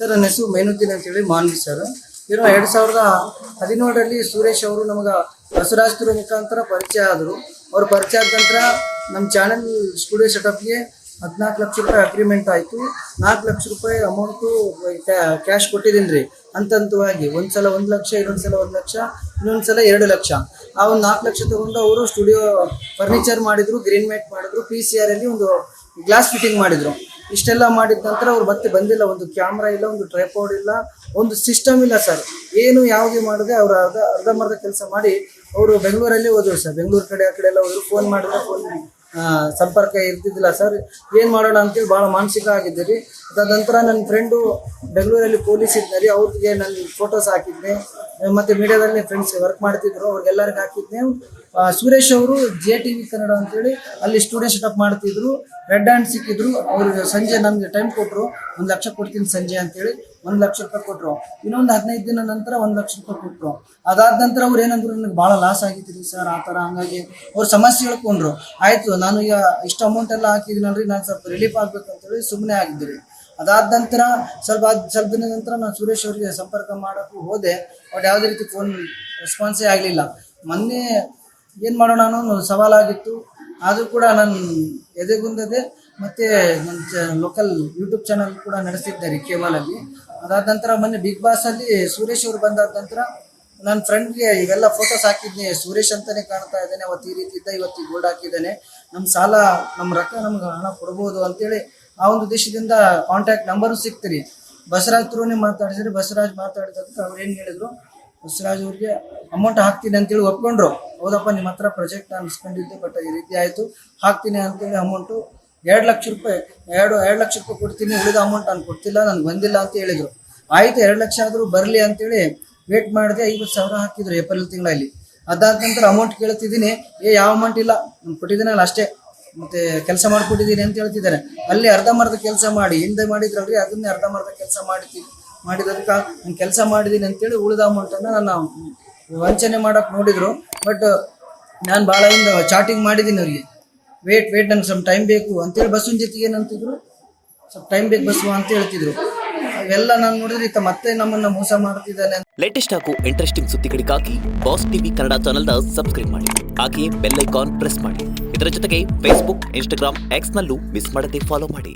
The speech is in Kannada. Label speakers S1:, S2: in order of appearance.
S1: ಸರ್ ನನ್ನ ಹೆಸರು ಮೈನುದ್ದೀನ್ ಅಂತೇಳಿ ಮಾನ್ವಿ ಸರ್. 2017ರಲ್ಲಿ ಸುರೇಶ್ ಅವರು ನಮಗೆ ಬಸವರಾಜ್ ಮುಖಾಂತರ ಪರಿಚಯ ಆದರು. ಅವ್ರ ಪರಿಚಯ ಆದ ನಂತರ ನಮ್ಮ ಚಾನಲ್ ಸ್ಟುಡಿಯೋ ಸೆಟಪ್ಗೆ 14 ಲಕ್ಷ ರೂಪಾಯಿ ಅಗ್ರಿಮೆಂಟ್ ಆಯಿತು. 4 ಲಕ್ಷ ರೂಪಾಯಿ ಅಮೌಂಟು ಕ್ಯಾಶ್ ಕೊಟ್ಟಿದ್ದೀನಿ ರೀ ಹಂತವಾಗಿ. ಒಂದ್ಸಲ 1 ಲಕ್ಷ, ಇನ್ನೊಂದು ಸಲ 1 ಲಕ್ಷ, ಇನ್ನೊಂದು ಸಲ 2 ಲಕ್ಷ. ಆ ಒಂದು 4 ಲಕ್ಷ ತೊಗೊಂಡು ಅವರು ಸ್ಟುಡಿಯೋ ಫರ್ನಿಚರ್ ಮಾಡಿದ್ರು, ಗ್ರೀನ್ ಮ್ಯಾಟ್ ಮಾಡಿದ್ರು, PCR ಅಲ್ಲಿ ಒಂದು ಗ್ಲಾಸ್ ಫಿಟ್ಟಿಂಗ್ ಮಾಡಿದ್ರು. ಇಷ್ಟೆಲ್ಲ ಮಾಡಿದ ನಂತರ ಅವ್ರು ಮತ್ತೆ ಬಂದಿಲ್ಲ. ಒಂದು ಕ್ಯಾಮ್ರಾ ಇಲ್ಲ, ಒಂದು ಟ್ರೈಪಾಡ್ ಇಲ್ಲ, ಒಂದು ಸಿಸ್ಟಮ್ ಇಲ್ಲ ಸರ್. ಏನು ಯಾವುದೇ ಮಾಡದೆ ಅವರು ಅರ್ಧಂಬರ್ಧ ಕೆಲಸ ಮಾಡಿ ಅವರು ಬೆಂಗಳೂರಲ್ಲಿ ಹೋದ್ರು ಸರ್. ಬೆಂಗಳೂರು ಕಡೆ ಆ ಕಡೆ ಎಲ್ಲ ಹೋದ್ರು. ಫೋನ್ ಮಾಡಿದ್ರೆ ಫೋನ್ ಸಂಪರ್ಕ ಇರ್ತಿದ್ದಿಲ್ಲ ಸರ್. ಏನು ಮಾಡೋಣ ಅಂತೇಳಿ ಭಾಳ ಮಾನಸಿಕ ಆಗಿದ್ದೀರಿ. ಅದಾದ ನಂತರ ನನ್ನ ಫ್ರೆಂಡು ಬೆಂಗಳೂರಲ್ಲಿ ಪೊಲೀಸ್ ಇದ್ದಾರೆ, ಅವ್ರಿಗೆ ನನ್ನ ಫೋಟೋಸ್ ಹಾಕಿದ್ದೆ. ಮತ್ತು ಮೀಡಿಯಾದಲ್ಲಿ ಫ್ರೆಂಡ್ಸ್ ವರ್ಕ್ ಮಾಡ್ತಿದ್ರು, ಅವ್ರಿಗೆಲ್ಲರಿಗೂ ಹಾಕಿದ್ದೆ. ಸುರೇಶ್ ಅವರು JTV ಕನ್ನಡ ಅಂತೇಳಿ ಅಲ್ಲಿ ಸ್ಟುಡಿಯೋ ಸೆಟಪ್ ಮಾಡ್ತಿದ್ರು. ರೆಡ್ ಹ್ಯಾಂಡ್ ಸಿಕ್ಕಿದ್ರು. ಅವ್ರಿಗೆ ಸಂಜೆ ನನಗೆ ಟೈಮ್ ಕೊಟ್ಟರು, 1 ಲಕ್ಷ ಕೊಡ್ತೀನಿ ಸಂಜೆ ಅಂತೇಳಿ 1 ಲಕ್ಷ ರೂಪಾಯಿ ಕೊಟ್ಟರು. ಇನ್ನೊಂದು 15 ದಿನ ನಂತರ 1 ಲಕ್ಷ ರೂಪಾಯಿ ಕೊಟ್ಟರು. ಅದಾದ ನಂತರ ಅವ್ರು ಏನಂದ್ರು, ನನಗೆ ಭಾಳ ಲಾಸ್ ಆಗಿತ್ತು ಸರ್ ಆ ಥರ. ಹಂಗಾಗಿ ಅವ್ರು ಸಮಸ್ಯೆ ಹೇಳ್ಕೊಂಡ್ರು. ಆಯಿತು, ನಾನು ಈಗ ಇಷ್ಟು ಅಮೌಂಟ್ ಎಲ್ಲ ಹಾಕಿದ್ದೀನಲ್ರಿ, ನಾನು ಸ್ವಲ್ಪ ರಿಲೀಫ್ ಆಗ್ಬೇಕಂತೇಳಿ ಸುಮ್ಮನೆ ಆಗಿದ್ದೆ. ಅದಾದ ನಂತರ ಸ್ವಲ್ಪ ದಿನದ ನಂತರ ನಾನು ಸುರೇಶ್ ಅವರಿಗೆ ಸಂಪರ್ಕ ಮಾಡೋಕ್ಕೂ ಹೋದೆ. ಅವ್ರು ಯಾವುದೇ ರೀತಿ ಫೋನ್ ರೆಸ್ಪಾನ್ಸೇ ಆಗಲಿಲ್ಲ. ಮೊನ್ನೆ ಏನು ಮಾಡೋಣ ಅನ್ನೋ ಸವಾಲಾಗಿತ್ತು. ಆದರೂ ಕೂಡ ನಾನು ಎದೆಗುಂದದೆ. ಮತ್ತು ನನ್ನ ಲೋಕಲ್ ಯೂಟ್ಯೂಬ್ ಚಾನಲ್ ಕೂಡ ನಡೆಸಿದ್ದಾರೆ ಕೇಬಲಲ್ಲಿ. ಅದಾದ ನಂತರ ಮೊನ್ನೆ ಬಿಗ್ ಬಾಸಲ್ಲಿ ಸುರೇಶ್ ಅವರು ಬಂದಾದ ನಂತರ ನನ್ನ ಫ್ರೆಂಡ್ಗೆ ಇವೆಲ್ಲ ಫೋಟೋಸ್ ಹಾಕಿದ್ನಿ. ಸುರೇಶ್ ಅಂತಲೇ ಕಾಣ್ತಾ ಇದ್ದಾನೆ, ಅವತ್ತು ಈ ರೀತಿ ಇದ್ದ, ಇವತ್ತು ಗೋಲ್ಡ್ ಹಾಕಿದ್ದಾನೆ, ನಮ್ಮ ಸಾಲ ನಮ್ಮ ರೊಕ್ಕ ನಮ್ಗೆ ಹಣ ಕೊಡ್ಬೋದು ಅಂತೇಳಿ ಆ ಒಂದು ದೇಶದಿಂದ ಕಾಂಟ್ಯಾಕ್ಟ್ ನಂಬರು ಸಿಗ್ತೀರಿ. ಬಸವರಾಜ್ ಥ್ರೂನೇ ಮಾತಾಡಿಸಿದ್ರೆ ಬಸವರಾಜ್ ಮಾತಾಡಿದಕ್ಕೆ ಅವ್ರು ಏನು ಹೇಳಿದ್ರು, ಬಸವರಾಜ್ ಅವ್ರಿಗೆ ಅಮೌಂಟ್ ಹಾಕ್ತೀನಿ ಅಂತೇಳಿ ಒಪ್ಕೊಂಡ್ರು. ಹೌದಪ್ಪ, ನಿಮ್ಮ ಹತ್ರ ಪ್ರಾಜೆಕ್ಟ್ ನಾನು ಇಸ್ಕೊಂಡಿದ್ದೆ, ಬಟ್ ಈ ರೀತಿ ಆಯಿತು, ಹಾಕ್ತೀನಿ ಅಂತೇಳಿ ಅಮೌಂಟು 2 ಲಕ್ಷ ರೂಪಾಯಿ 2 ಲಕ್ಷ ರೂಪಾಯಿ ಕೊಡ್ತೀನಿ, ಉಳಿದ ಅಮೌಂಟ್ ನಾನು ಕೊಡ್ತಿಲ್ಲ, ನನಗೆ ಬಂದಿಲ್ಲ ಅಂತ ಹೇಳಿದರು. ಆಯಿತು, 2 ಲಕ್ಷ ಆದರೂ ಬರಲಿ ಅಂತೇಳಿ ವೇಟ್ ಮಾಡಿದೆ. 50,000 ಹಾಕಿದ್ರು ಏಪ್ರಿಲ್ ತಿಂಗಳಲ್ಲಿ. ಅದಾದ ನಂತರ ಅಮೌಂಟ್ ಕೇಳ್ತಿದ್ದೀನಿ, ಯಾವ ಅಮೌಂಟ್ ಇಲ್ಲ, ನಾನು ಕೊಟ್ಟಿದ್ದೀನಲ್ಲ ಅಷ್ಟೇ, ಮತ್ತು ಕೆಲಸ ಮಾಡಿಕೊಟ್ಟಿದ್ದೀನಿ ಅಂತ ಹೇಳ್ತಿದ್ದಾರೆ. ಅಲ್ಲಿ ಅರ್ಧಂಬರ್ಧ ಕೆಲಸ ಮಾಡಿ ಹಿಂದೆ ಮಾಡಿದ್ರಲ್ರಿ, ಅದನ್ನೇ ಅರ್ಧಂಬರ್ಧ ಕೆಲಸ ಮಾಡಿದ್ದಕ್ಕೆ ನಾನು ಕೆಲಸ ಮಾಡಿದ್ದೀನಿ ಅಂತೇಳಿ ಉಳಿದ ಅಮೌಂಟನ್ನು ನಾನು ವಂಚನೆ ಮಾಡೋಕ್ಕೆ ನೋಡಿದರು. ಬಟ್ ನಾನು ಭಾಳ ಚಾಟಿಂಗ್ ಮಾಡಿದ್ದೀನಿ ಅವರಿಗೆ. ವೇಟ್ ನಂಗೆ ಸ್ವಲ್ಪ ಟೈಮ್ ಬೇಕು ಅಂತೇಳಿ ಬಸ್ಸಿನ ಜೊತೆಗೆ ಏನಂತಿದ್ರು, ಸ್ವಲ್ಪ ಟೈಮ್ ಬೇಕು ಬಸ್ಸು ಅಂತ ಹೇಳ್ತಿದ್ರು. ಅವೆಲ್ಲ ನಾನು ನೋಡಿದ್ರೆ ಈತ ಮತ್ತೆ ನಮ್ಮನ್ನು ಮೋಸ ಮಾಡ್ತಿದ್ದಾನೆ.
S2: ಲೇಟೆಸ್ಟ್ ಹಾಗೂ ಇಂಟ್ರೆಸ್ಟಿಂಗ್ ಸುದ್ದಿಗಳಿಗಾಗಿ ಬಾಸ್ ಟಿವಿ ಕನ್ನಡ ಚಾನೆಲ್ನ ಸಬ್ಸ್ಕ್ರೈಬ್ ಮಾಡಿ. ಹಾಗೆಯೇ ಬೆಲ್ ಐಕಾನ್ ಪ್ರೆಸ್ ಮಾಡಿ. ಇದರ ಜೊತೆಗೆ ಫೇಸ್ಬುಕ್, ಇನ್ಸ್ಟಾಗ್ರಾಮ್, ಎಕ್ಸ್ನಲ್ಲೂ ಮಿಸ್ ಮಾಡದೆ ಫಾಲೋ ಮಾಡಿ.